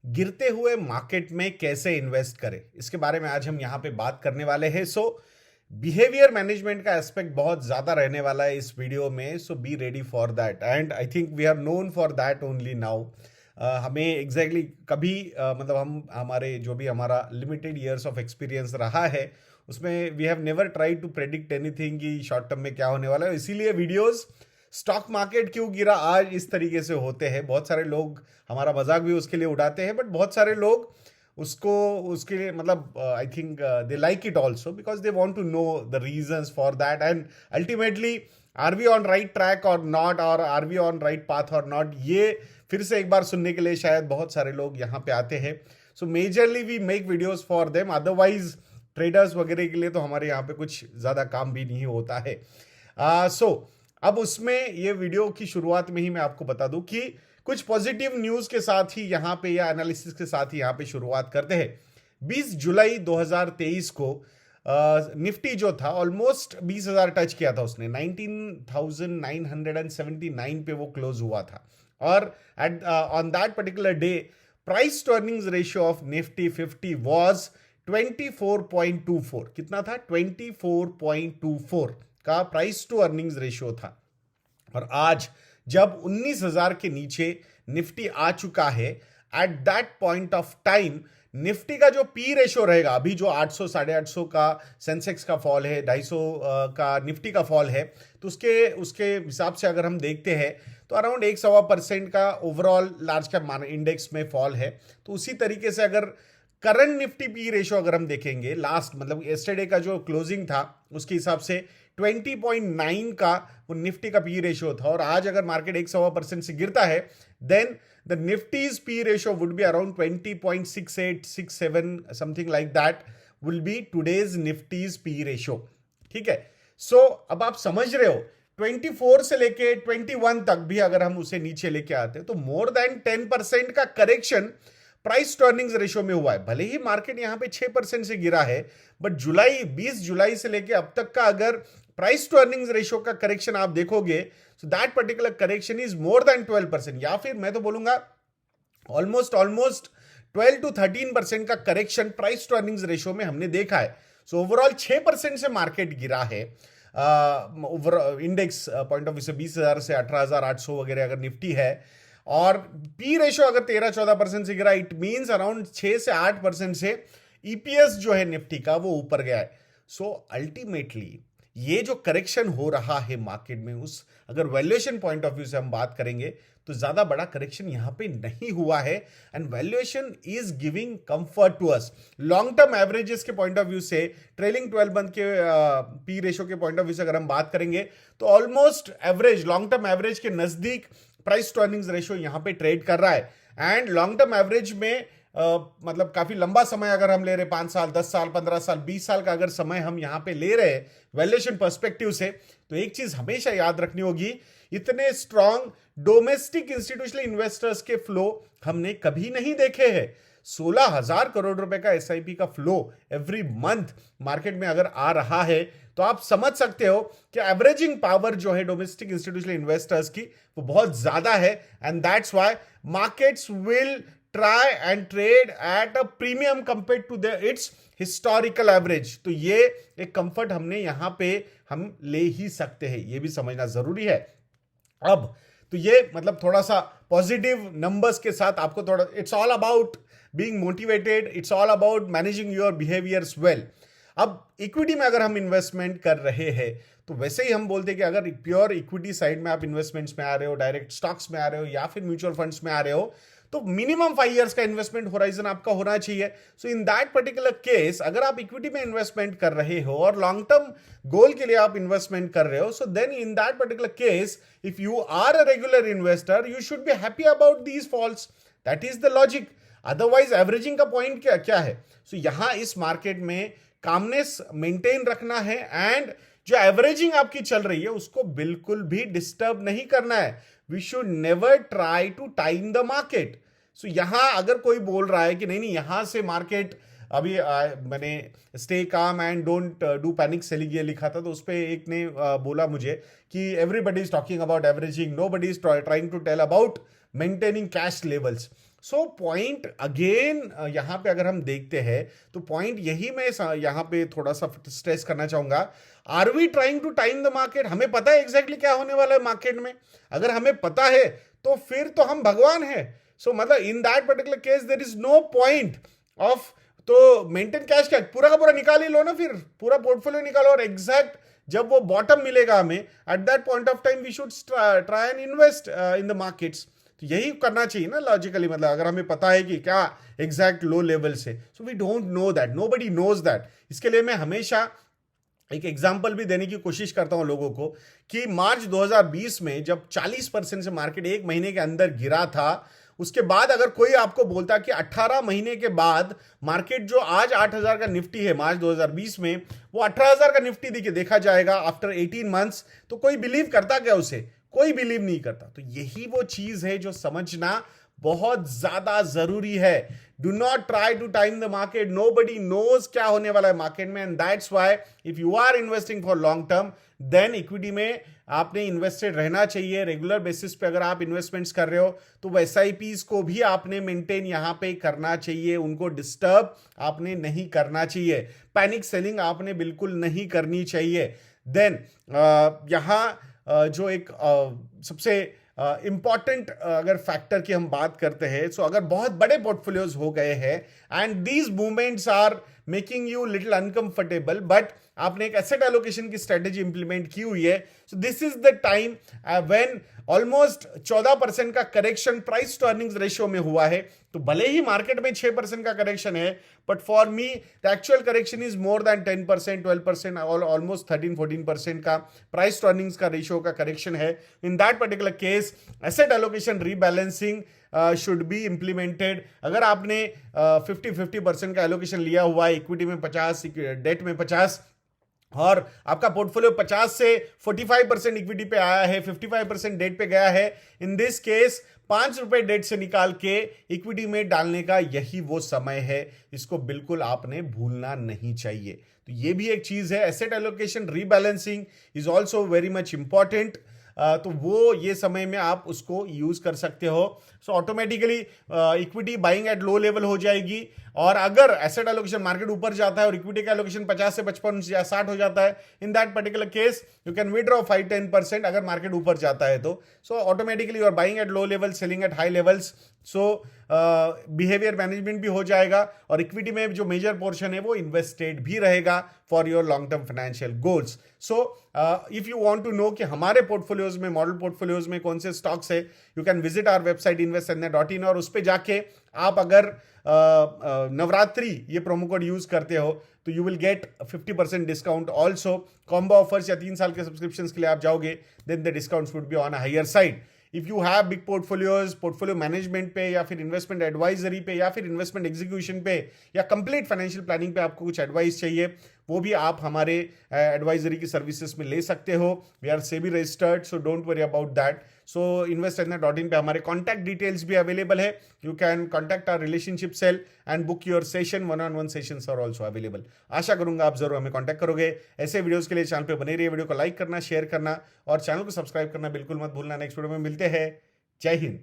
गिरते हुए मार्केट में कैसे इन्वेस्ट करें, इसके बारे में आज हम यहाँ पे बात करने वाले हैं। सो बिहेवियर मैनेजमेंट का एस्पेक्ट बहुत ज़्यादा रहने वाला है इस वीडियो में। So be ready for that and I think we are known for that only now. हमें एग्जैक्टली कभी मतलब हम हमारे जो भी हमारा लिमिटेड ईयर्स ऑफ एक्सपीरियंस रहा है उसमें we have never try to predict anything कि शॉर्ट टर्म में क्या होने वाला है। इसीलिए वीडियोस स्टॉक मार्केट क्यों गिरा आज इस तरीके से होते हैं। बहुत सारे लोग हमारा मजाक भी उसके लिए उड़ाते हैं, बट बहुत सारे लोग उसको उसके लिए मतलब I think they like it also because they want to know the reasons for that and ultimately are we on right track और नॉट, और are we on right path और नॉट, ये फिर से एक बार सुनने के लिए शायद बहुत सारे लोग यहाँ पे आते हैं। So majorly we make videos for them, otherwise traders वगैरह के लिए तो हमारे यहाँ पे कुछ ज़्यादा काम भी नहीं होता है। सो अब उसमें ये वीडियो की शुरुआत में ही मैं आपको बता दूं कि कुछ पॉजिटिव न्यूज के साथ ही यहां पे या एनालिसिस के साथ ही यहां पे शुरुआत करते हैं। 20 जुलाई 2023 को निफ्टी जो था ऑलमोस्ट 20,000 टच किया था, उसने 19,979 पे वो क्लोज हुआ था। और at on that particular day price to earnings ratio of Nifty 50 was 24.24। कितना था? 24.24 का प्राइस टू अर्निंग्स रेशियो था। और आज जब 19,000 के नीचे निफ्टी आ चुका है, eight that point of time Nifty का जो पी रेशियो रहेगा, अभी जो 800 850 का सेंसेक्स का फॉल है, 250 का निफ्टी का फॉल है, तो उसके हिसाब से अगर हम देखते हैं तो अराउंड 1.25% का ओवरऑल लार्ज कैप इंडेक्स में फॉल है। तो उसी तरीके से अगर करंट निफ्टी पी रेशियो अगर हम देखेंगे, लास्ट मतलब यस्टरडे का जो क्लोजिंग था उसके हिसाब से 20.9 का वो निफ्टी का पी रेशियो था, और आज अगर मार्केट 1.25% से गिरता है then the Nifty's P ratio would be around 20.6867 something like that will be today's Nifty's P ratio. ठीक है। सो अब आप समझ रहे हो 24 से लेके 21 तक भी अगर हम उसे नीचे लेके आते हैं तो मोर देन 10% का correction price to earnings ratio में हुआ है। भले ही मार्केट यहां पे 6% से गिरा है, बट 20 जुलाई से लेके अब तक का अगर प्राइस टू अर्निंग्स रेशियो का करेक्शन आप देखोगे, so that particular correction is more than 12%, या फिर मैं तो बोलूंगा ऑलमोस्ट 12 to 13% का correction price to earnings ratio में हमने देखा है। सो ओवरऑल 6% से मार्केट गिरा है। Over index point of view से 20,000 से 18,800 वगैरह अगर निफ्टी है, और पी रेशियो अगर 13-14% से गिरा, इट मींस अराउंड 6 से 8% से ईपीएस जो है निफ्टी का वो ऊपर गया है। सो अल्टीमेटली ये जो करेक्शन हो रहा है मार्केट में, उस अगर वैल्यूएशन पॉइंट ऑफ व्यू से हम बात करेंगे तो ज्यादा बड़ा करेक्शन यहां पे नहीं हुआ है, and valuation is giving comfort to us. Long term averages के पॉइंट ऑफ व्यू से, ट्रेलिंग 12 मंथ के पी रेशियो के पॉइंट ऑफ व्यू से अगर हम बात करेंगे तो almost average, long term average के नजदीक प्राइस टू अर्निंग्स रेशियो यहां पे ट्रेड कर रहा है। एंड लॉन्ग टर्म एवरेज में मतलब काफी लंबा समय अगर हम ले रहे, 5 साल 10 साल 15 साल 20 साल का अगर समय हम यहां पे ले रहे वैल्यूएशन पर्सपेक्टिव से, तो एक चीज हमेशा याद रखनी होगी, इतने स्ट्रॉन्ग डोमेस्टिक इंस्टीट्यूशनल इन्वेस्टर्स के फ्लो हमने कभी नहीं देखे हैं। 16,000 करोड़ रुपए का एसआईपी का फ्लो एवरी मंथ मार्केट में अगर आ रहा है, तो आप समझ सकते हो कि एवरेजिंग पावर जो है डोमेस्टिक इंस्टीट्यूशनल इन्वेस्टर्स की वो बहुत ज्यादा है, and that's why markets will try and trade at a premium compared to its historical average। तो ये एक कंफर्ट हमने यहां पे हम ले ही सकते हैं, ये भी समझना जरूरी है। अब तो ये मतलब थोड़ा सा पॉजिटिव नंबर्स के साथ आपको थोड़ा, it's all about being motivated, it's all about managing your behaviours well. अब इक्विटी में अगर हम इन्वेस्टमेंट कर रहे हैं तो वैसे ही हम बोलते हैं कि अगर प्योर इक्विटी साइड में आप इन्वेस्टमेंट्स में आ रहे हो, डायरेक्ट स्टॉक्स में आ रहे हो या फिर म्यूचुअल फंड्स में आ रहे हो, तो मिनिमम 5 इयर्स का इन्वेस्टमेंट होराइजन आपका होना चाहिए। सो इन दैट पर्टिकुलर केस अगर आप इक्विटी में इन्वेस्टमेंट कर रहे हो और लॉन्ग टर्म गोल के लिए आप इन्वेस्टमेंट कर रहे हो, so then in that particular case if you are a regular investor you should be happy about these falls. That is the logic. Otherwise averaging का पॉइंट क्या क्या है? सो यहां इस मार्केट में कामनेस मेंटेन रखना है, एंड जो एवरेजिंग आपकी चल रही है उसको बिल्कुल भी डिस्टर्ब नहीं करना है। We should never try to time the market. So यहां अगर कोई बोल रहा है कि नहीं नहीं यहां से मार्केट अभी मैंने stay calm and don't do panic selling ये लिखा था, तो उस पर एक ने बोला मुझे कि everybody is talking about averaging, nobody is trying to tell about maintaining cash levels. So point again यहाँ पे अगर हम देखते हैं तो पॉइंट यही मैं यहाँ पे थोड़ा सा स्ट्रेस करना चाहूंगा, are we trying to time the market? हमें पता है एग्जैक्टली क्या होने वाला है मार्केट में? अगर हमें पता है तो फिर तो हम भगवान हैं। सो मतलब in that particular case there is no point of, तो मेंटेन कैश क्या, पूरा का पूरा निकाल ही लो ना, फिर पूरा पोर्टफोलियो निकालो और एग्जैक्ट जब वो बॉटम मिलेगा हमें, at that point of time we should try and invest in the markets. तो यही करना चाहिए ना लॉजिकली, मतलब अगर हमें पता है कि क्या एग्जैक्ट लो लेवल से, so we don't know that, nobody knows that. इसके लिए मैं हमेशा एक एग्जाम्पल भी देने की कोशिश करता हूं लोगों को कि मार्च 2020 में जब 40% से मार्केट एक महीने के अंदर गिरा था, उसके बाद अगर कोई आपको बोलता कि 18 महीने के बाद मार्केट जो आज 8000 का निफ्टी है मार्च 2020 में, वो 18000 का निफ्टी देखा जाएगा आफ्टर 18 मंथ्स, तो कोई बिलीव करता क्या उसे? कोई बिलीव नहीं करता। तो यही वो चीज है जो समझना बहुत ज्यादा जरूरी है। Do not try to time the market, nobody knows क्या होने वाला है मार्केट में, and that's why if you are investing for long term then equity में आपने इन्वेस्टेड रहना चाहिए। रेगुलर बेसिस पे अगर आप इन्वेस्टमेंट्स कर रहे हो तो एसआईपीज को भी आपने मेंटेन यहां पे करना चाहिए, उनको डिस्टर्ब आपने नहीं करना चाहिए, पैनिक सेलिंग आपने बिल्कुल नहीं करनी चाहिए। देन यहां जो एक सबसे इंपॉर्टेंट अगर फैक्टर की हम बात करते हैं, सो अगर बहुत बड़े पोर्टफोलियोज हो गए हैं and these movements are making you little uncomfortable, but आपने एक एसेट एलोकेशन की स्ट्रेटेजी इंप्लीमेंट की हुई है, so this is the time when almost 14% का correction price to earnings ratio में हुआ है। तो भले ही मार्केट में 6% का करेक्शन है, but for me the actual correction is more than 10%, 12%, almost 13-14% का प्राइस टू अर्निंग्स का रेशियो का करेक्शन है। In that particular case asset allocation rebalancing should be implemented. अगर आपने 50-50% का एलोकेशन लिया हुआ है, इक्विटी में 50, डेट में 50, और आपका पोर्टफोलियो 50 से 45% इक्विटी पे आया है, 55% डेट पे गया है, इन दिस केस ₹5 डेट से निकाल के इक्विटी में डालने का यही वो समय है। इसको बिल्कुल आपने भूलना नहीं चाहिए। तो ये भी एक चीज है, asset allocation rebalancing is also very much important. तो वो ये समय में आप उसको यूज कर सकते हो। So automatically equity buying at low level हो जाएगी, और अगर एसेट एलोकेशन मार्केट ऊपर जाता है और इक्विटी का एलोकेशन 50 से 55 या 60 हो जाता है, in that particular case you can withdraw 5-10% अगर मार्केट ऊपर जाता है तो। So automatically you are buying at low level, selling at high levels, so behaviour management भी हो जाएगा, और इक्विटी में जो मेजर पोर्शन है वो इन्वेस्टेड भी रहेगा for your long term financial goals. So if you want to know कि हमारे पोर्टफोलियोज में, मॉडल पोर्टफोलियोज में कौन से स्टॉक्स है, you can visit our website investandnet.in, और उस पे जाके आप अगर नवरात्रि ये प्रोमो कोड यूज करते हो तो you will get 50% discount. Also combo offers या 3 साल के सब्सक्रिप्शन के लिए आप जाओगे, then the discounts would be on a higher side. If you have big portfolios, portfolio management पे या फिर इन्वेस्टमेंट एडवाइजरी पे या फिर इन्वेस्टमेंट एग्जीक्यूशन पे या कंप्लीट फाइनेंशियल प्लानिंग पे आपको कुछ एडवाइस चाहिए, वो भी आप हमारे एडवाइजरी की सर्विसेज में ले सकते हो। We are SEBI registered, so don't worry about that. So investandnet.in पे हमारे कॉन्टैक्ट डिटेल्स भी अवेलेबल है। You can contact our relationship cell and book your session, 1-on-1 sessions are also available. आशा करूंगा आप जरूर हमें कॉन्टैक्ट करोगे। ऐसे वीडियोस के लिए चैनल पे बने रहिए, वीडियो को लाइक करना, शेयर करना और चैनल को सब्सक्राइब करना बिल्कुल मत भूलना। नेक्स्ट वीडियो में मिलते हैं। जय हिंद।